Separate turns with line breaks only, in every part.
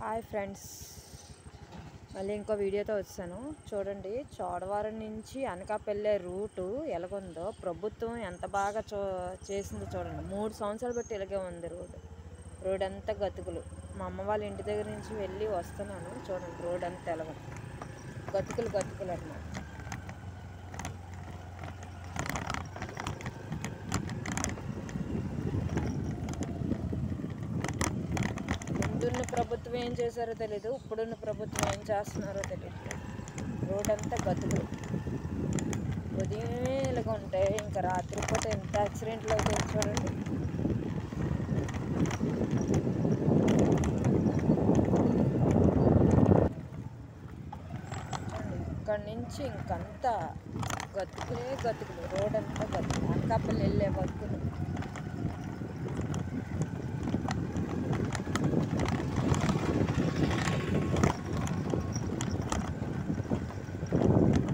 Hi friends, మళ్ళీ ఇంకో వీడియోతో వచ్చాను. చూడండి, చోడవరం నుంచి అనకాపల్లి రూటు ఎలాగుందో, ప్రభుత్వం ఎంత బాగా చేసిందో చూడండి. 3 సంవత్సరాలు బట్టి ఇలాగే ఉంది రోడ్ అంతా గతుకులు. మా అమ్మ వాళ్ళ ఇంటి దగ్గర నుంచి వెళ్ళి వస్తున్నాను. చూడండి, రోడ్ అంతా ఎలాగుంది, గతుకులు అన్నమాట. ముందున్న ప్రభుత్వం ఏం చేశారో తెలీదు, ఇప్పుడున్న ప్రభుత్వం ఏం చేస్తున్నారో తెలియదు. రోడ్ అంతా గతుకులు. ఉదయమే ఇలాగ ఉంటాయి, ఇంకా రాత్రిపూట ఎంత యాక్సిడెంట్లు అవుతాయి చూడండి. ఇక్కడి నుంచి ఇంకంతా గతుకులు. రోడ్ అంతా గతుకులు, అనకాపల్లి వెళ్ళే గతుకులు.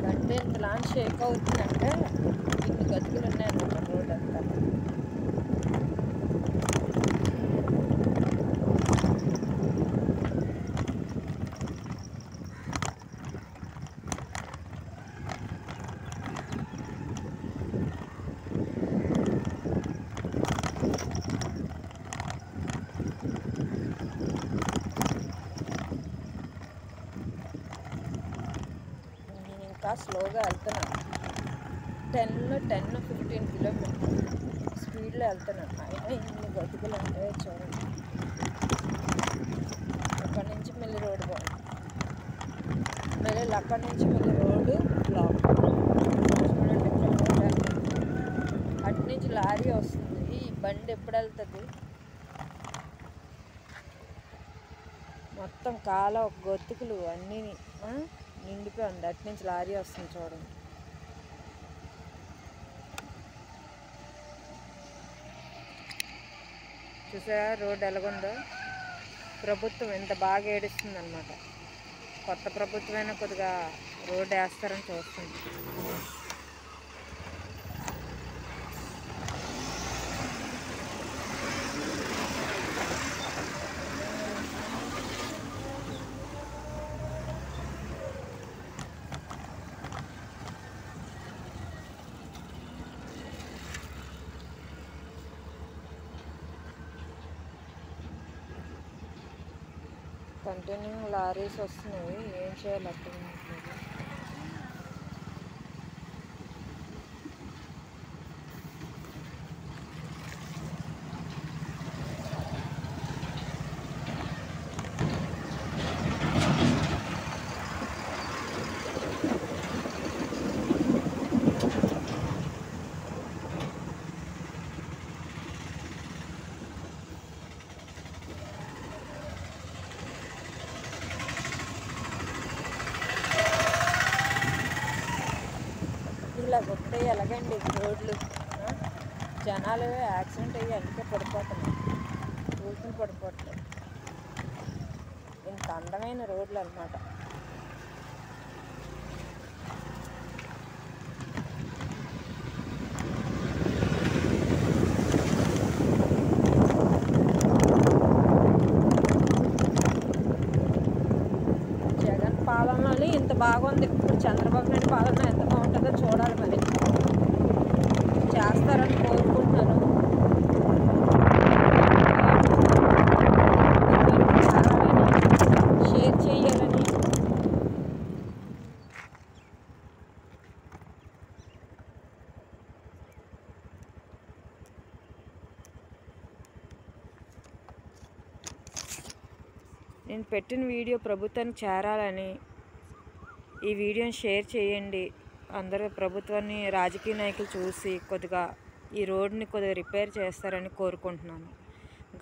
అంటే ఇంత లాంచ్ షేక్ అవుతుందంటే ఇన్ని గతుకులు ఉన్నాయన్నమాట రోడ్ అంతా. ఇంకా స్లోగా వెళ్తున్నాను, 10-15 కిలోమీటర్ స్పీడ్లో వెళ్తున్నాను. అయినా ఇన్ని గతుకులు అంటే చూడండి. అక్కడి నుంచి మళ్ళీ రోడ్డు బాగుంది, మళ్ళీ అక్కడి నుంచి మళ్ళీ రోడ్డు బ్లాక్. చూడండి, ఇక్కడ అటు నుంచి లారీ వస్తుంది. ఈ బండి ఎప్పుడు వెళ్తుంది? మొత్తం కాలువ గతుకులు అన్నీ నిండిపోయి ఉంది. అటు నుంచి లారీ వస్తుంది చూడండి. చూసారా రోడ్డు ఎలాగుందో? ప్రభుత్వం ఎంత బాగా ఏడుస్తుంది అనమాట. కొత్త ప్రభుత్వమైనా కొద్దిగా రోడ్డు వేస్తారని చూస్తుంది. కంటిన్యూ లారీస్ వస్తున్నాయి, ఏం చేయాలి అర్థం కావట్లేదు. ఇలా వస్తాయి ఎలాగండి రోడ్లు? జనాలు యాక్సిడెంట్ అయ్యి అందుకే పడిపోతున్నాయి, కూర్చుని పడిపోతున్నాయి. ఇంత అందమైన రోడ్లు అన్నమాట. జగన్ పాలనలో ఇంత బాగుంది, ఇప్పుడు చంద్రబాబు నాయుడు పాలన ఎంత బాగుంటుందో చూడాలి. మరి చేస్తారని కోరుకుంటున్నాను. షేర్ చేయాలని. నేను పెట్టిన వీడియో ప్రభుత్వానికి చేరాలని ఈ వీడియోని షేర్ చేయండి. అందరూ ప్రభుత్వాన్ని, రాజకీయ నాయకులు చూసి కొద్దిగా ఈ రోడ్ని కొద్దిగా రిపేర్ చేస్తారని కోరుకుంటున్నాను.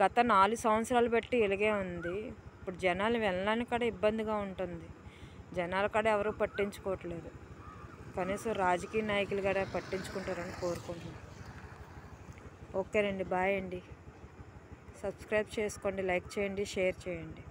గత 4 సంవత్సరాలు బట్టి ఇలాగే ఉంది. ఇప్పుడు జనాలు వెళ్ళడానికి కూడా ఇబ్బందిగా ఉంటుంది. జనాలు కూడా ఎవరూ పట్టించుకోవట్లేదు. కనీసం రాజకీయ నాయకులు కూడా పట్టించుకుంటారని కోరుకుంటున్నాను. ఓకేనండి, బాయ్ అండి. సబ్స్క్రైబ్ చేసుకోండి, లైక్ చేయండి, షేర్ చేయండి.